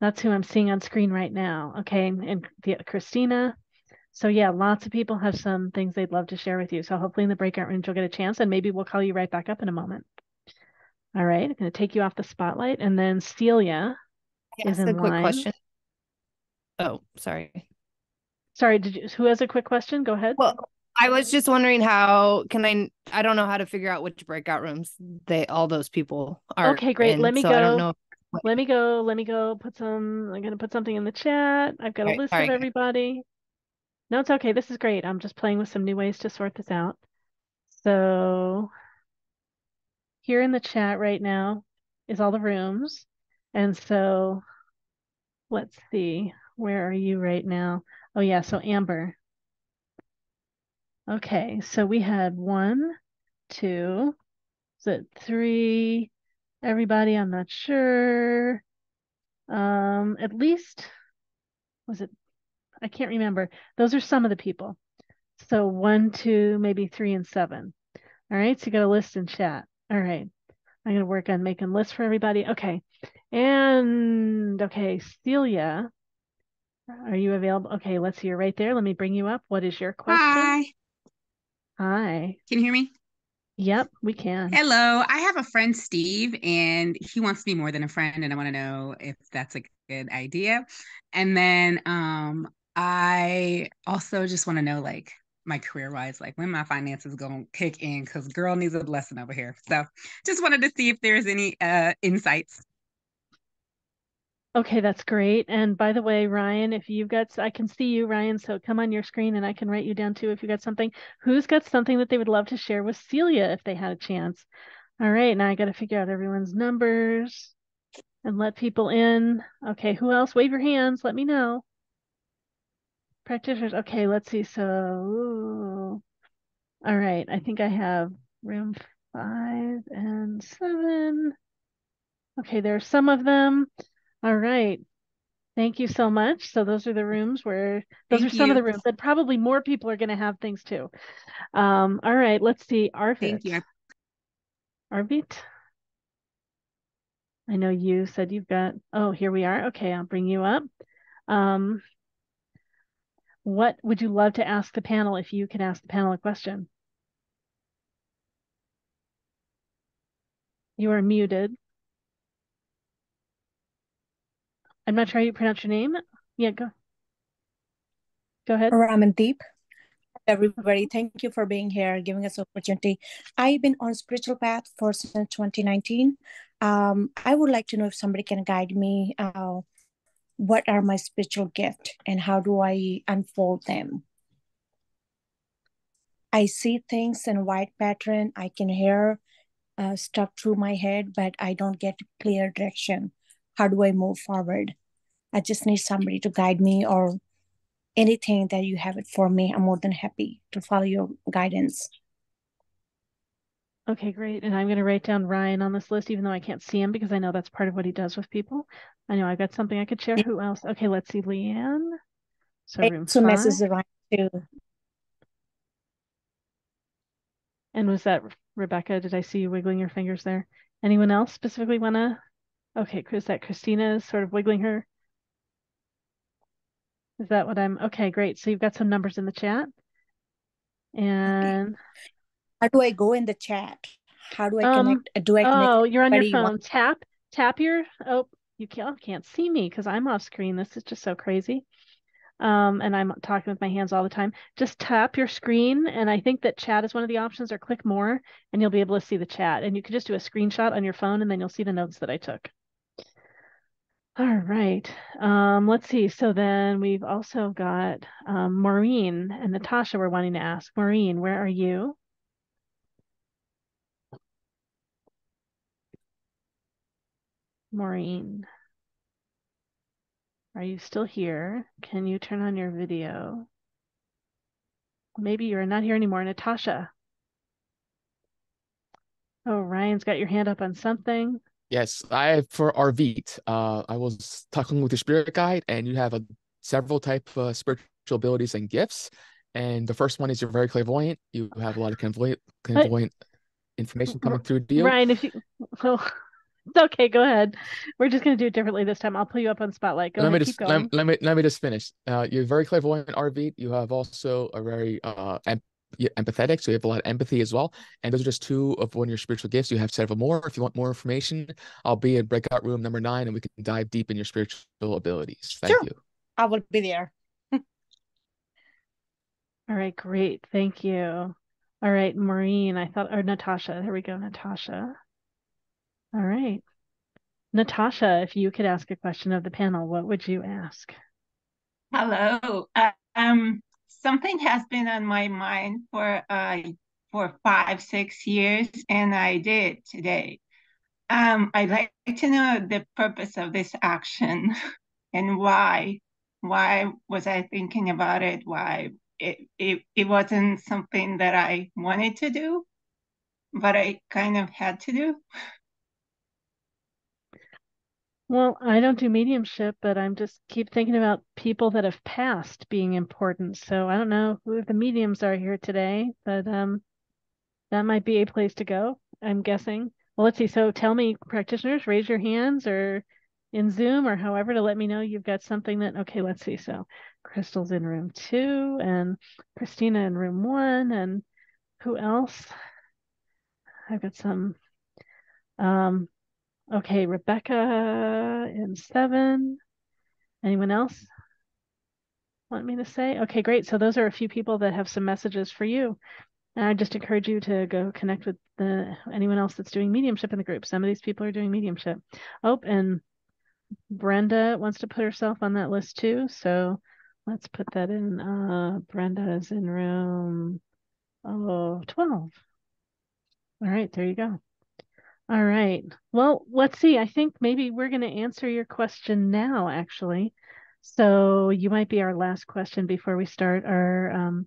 that's who I'm seeing on screen right now. Okay, and Christina. So yeah, lots of people have some things they'd love to share with you. So hopefully in the breakout rooms you'll get a chance, and maybe we'll call you right back up in a moment. All right, I'm going to take you off the spotlight, and then Celia is in a quick line. question. Oh, sorry. Sorry, who has a quick question? Go ahead. Well, I was just wondering how can I don't know how to figure out which breakout rooms all those people are Okay, great. in. Let me so go. I don't know. Let me go. Let me go put some, I'm going to put something in the chat. I've got a list of everybody. No, it's okay. This is great. I'm just playing with some new ways to sort this out. So here in the chat right now is all the rooms. And so let's see, where are you right now? Oh yeah, so Amber. Okay, so we had 1, 2, is it 3? Everybody, I'm not sure. At least, was it, I can't remember. Those are some of the people. So 1, 2, maybe 3 and 7. All right, so you got a list in chat. All right, I'm gonna work on making lists for everybody. Okay, and okay, Celia, are you available? Okay, let's see, you're right there. Let me bring you up. What is your question? Hi. Hi. Can you hear me? Yep, we can. Hello. I have a friend, Steve, and he wants to be more than a friend, and I want to know if that's a good idea. And then I also just want to know, like, my career-wise, like when my finances gonna kick in, because girl needs a blessing over here. So just wanted to see if there's any insights. Okay, that's great. And by the way, Ryan, if you've got, I can see you, Ryan, so come on your screen and I can write you down too if you got something. Who's got something that they would love to share with Celia if they had a chance? All right, now I got to figure out everyone's numbers and let people in. Okay, who else? Wave your hands, let me know. Practitioners, okay, let's see. So, ooh. All right, I think I have room 5 and 7. Okay, there are some of them. All right. Thank you so much. So those are the rooms where, those are some of the rooms, and probably more people are going to have things too. All right, let's see. Arvit. Thank you. Arvit. I know you said you've got, oh, here we are. Okay, I'll bring you up. What would you love to ask the panel if you could ask the panel a question? You are muted. I'm not sure how you pronounce your name. Yeah, go ahead. Ramandeep. Everybody, thank you for being here, giving us opportunity. I've been on spiritual path for since 2019. I would like to know if somebody can guide me. What are my spiritual gifts and how do I unfold them? I see things in white pattern. I can hear stuff through my head, but I don't get clear direction. How do I move forward? I just need somebody to guide me, or anything that you have it for me. I'm more than happy to follow your guidance. Okay, great. And I'm going to write down Ryan on this list, even though I can't see him because I know that's part of what he does with people. I know I've got something I could share. Who else? Okay, let's see. Leanne. So room 5. message Ryan too. And was that Rebecca? Did I see you wiggling your fingers there? Anyone else specifically want to? Okay, is that Christina is sort of wiggling her? Is that what I'm? Okay, great. So you've got some numbers in the chat. And how do I go in the chat? How do I connect? Do I connect? Oh, you're on your phone. Tap your, oh, you can't see me because I'm off screen. This is just so crazy. And I'm talking with my hands all the time. Just tap your screen, and I think that chat is one of the options, or click more, and you'll be able to see the chat. And you can just do a screenshot on your phone, and then you'll see the notes that I took. All right. Let's see. So then we've also got Maureen and Natasha were wanting to ask. Maureen, where are you? Maureen. Are you still here? Can you turn on your video? Maybe you're not here anymore. Natasha. Oh, Ryan's got your hand up on something. Yes, for Arvit, I was talking with your spirit guide, and you have several type of spiritual abilities and gifts. And the first one is you're very clairvoyant. You have a lot of clairvoyant information coming through to you. Ryan, if you, oh, it's okay, go ahead. We're just gonna do it differently this time. I'll pull you up on Spotlight. Go ahead, keep going. Let me just finish. You're very clairvoyant, Arvit. You have also a very empathetic, so you have a lot of empathy as well. And those are just two of one of your spiritual gifts. You have several more. If you want more information, I'll be in breakout room number 9, and we can dive deep in your spiritual abilities. Thank you. I will be there. All right, great. Thank you. All right, Maureen, or Natasha. There we go, Natasha. All right. Natasha, if you could ask a question of the panel, what would you ask? Hello. Something has been on my mind for 5-6 years, and I did today. I'd like to know the purpose of this action and why. Why was I thinking about it? Why it wasn't something that I wanted to do, but I kind of had to do. Well, I don't do mediumship, but I'm just keep thinking about people that have passed being important. So I don't know who the mediums are here today, but that might be a place to go, I'm guessing. Well, let's see. So tell me, practitioners, raise your hands or in Zoom or however to let me know you've got something that, okay, let's see. So Crystal's in room 2 and Christina in room 1 and who else? I've got some, okay, Rebecca in 7. Anyone else want me to say? Okay, great. So those are a few people that have some messages for you. And I just encourage you to go connect with anyone else that's doing mediumship in the group. Some of these people are doing mediumship. Oh, and Brenda wants to put herself on that list too. So let's put that in. Brenda is in room 12. All right, there you go. All right. Well, let's see. I think maybe we're going to answer your question now, actually. So you might be our last question before we start our,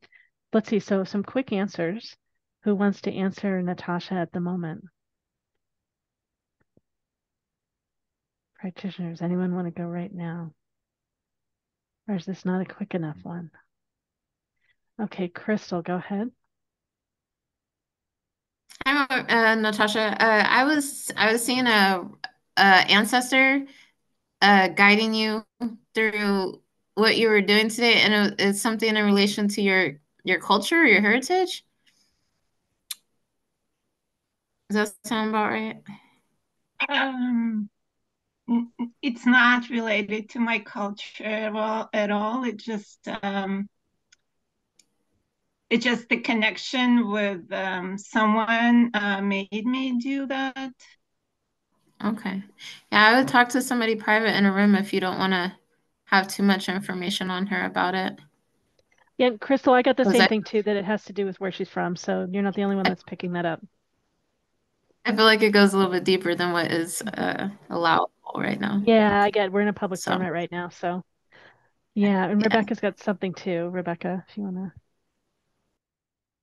let's see. So some quick answers. Who wants to answer Natasha at the moment? Practitioners, anyone want to go right now? Or is this not a quick enough one? Okay, Crystal, go ahead. Hi, Natasha. I was seeing a ancestor guiding you through what you were doing today, and it's something in relation to your culture, your heritage. Does that sound about right? It's not related to my culture at all. It's just the connection with someone made me do that. Okay. Yeah, I would talk to somebody private in a room if you don't want to have too much information on her about it. Yeah, Crystal, I got the same thing too, that it has to do with where she's from. So you're not the only one that's picking that up. I feel like it goes a little bit deeper than what is allowable right now. Yeah, we're in a public format right now. So yeah, and Rebecca's got something too. Rebecca, if you want to.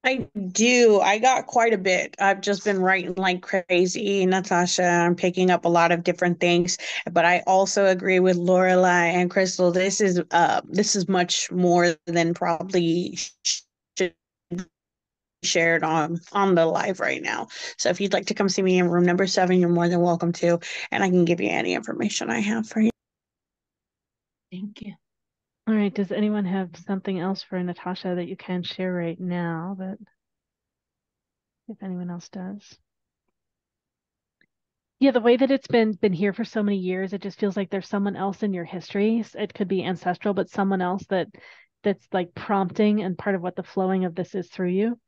I do. I got quite a bit. I've just been writing like crazy, Natasha. I'm picking up a lot of different things, but I also agree with Lorelai and Crystal. This is much more than probably should be shared on the live right now. So if you'd like to come see me in room number 7, you're more than welcome to, and I can give you any information I have for you. Thank you. All right. Does anyone have something else for Natasha that you can share right now? But if anyone else does. Yeah, the way that it's been here for so many years, it just feels like there's someone else in your history. It could be ancestral, but someone else that's like prompting and part of what the flowing of this is through you.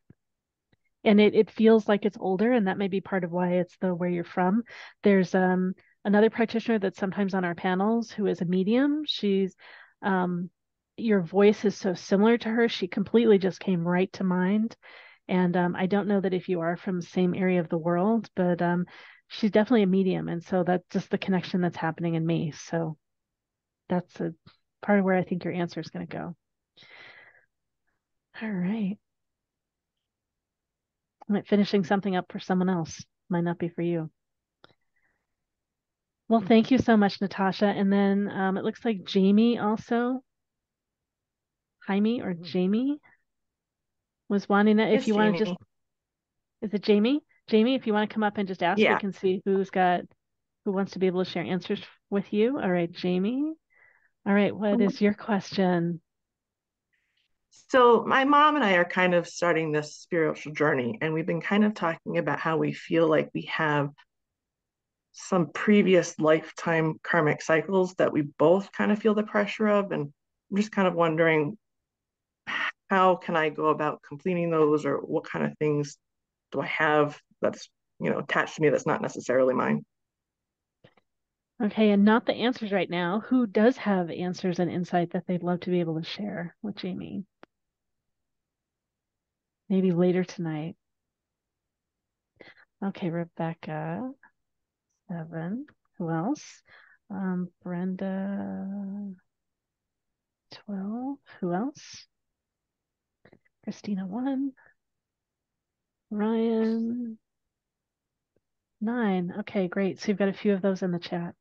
And it feels like it's older, and that may be part of why it's where you're from. There's another practitioner that's sometimes on our panels who is a medium. She's your voice is so similar to her. She completely just came right to mind. And I don't know that if you are from the same area of the world, but she's definitely a medium. And so that's just the connection that's happening in me. So that's a part of where I think your answer is going to go. All right. Finishing something up for someone else might not be for you. Well, thank you so much, Natasha. And then it looks like Jamie also, Jaime or Jamie, was wanting that. If you want to just, is it Jamie? Jamie, if you want to come up and just ask, we can see who wants to be able to share answers with you. All right, Jamie. All right, what is your question? So my mom and I are kind of starting this spiritual journey, and we've been kind of talking about how we feel like we have some previous lifetime karmic cycles that we both kind of feel the pressure of. And I'm just kind of wondering, how can I go about completing those, or what kind of things do I have that's, attached to me that's not necessarily mine? Okay, and not the answers right now. Who does have answers and insight that they'd love to be able to share with Jamie? Maybe later tonight. Okay, Rebecca, 7. Who else? Brenda, 12. Who else? Christina, 1. Ryan, 9. Okay, great. So you've got a few of those in the chat.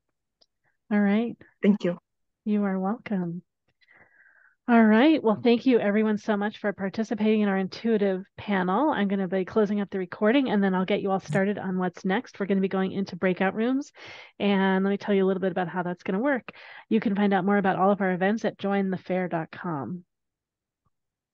All right. Thank you. You are welcome. All right. Well, thank you everyone so much for participating in our intuitive panel. I'm going to be closing up the recording, and then I'll get you all started on what's next. We're going to be going into breakout rooms, and let me tell you a little bit about how that's going to work. You can find out more about all of our events at jointhefair.com.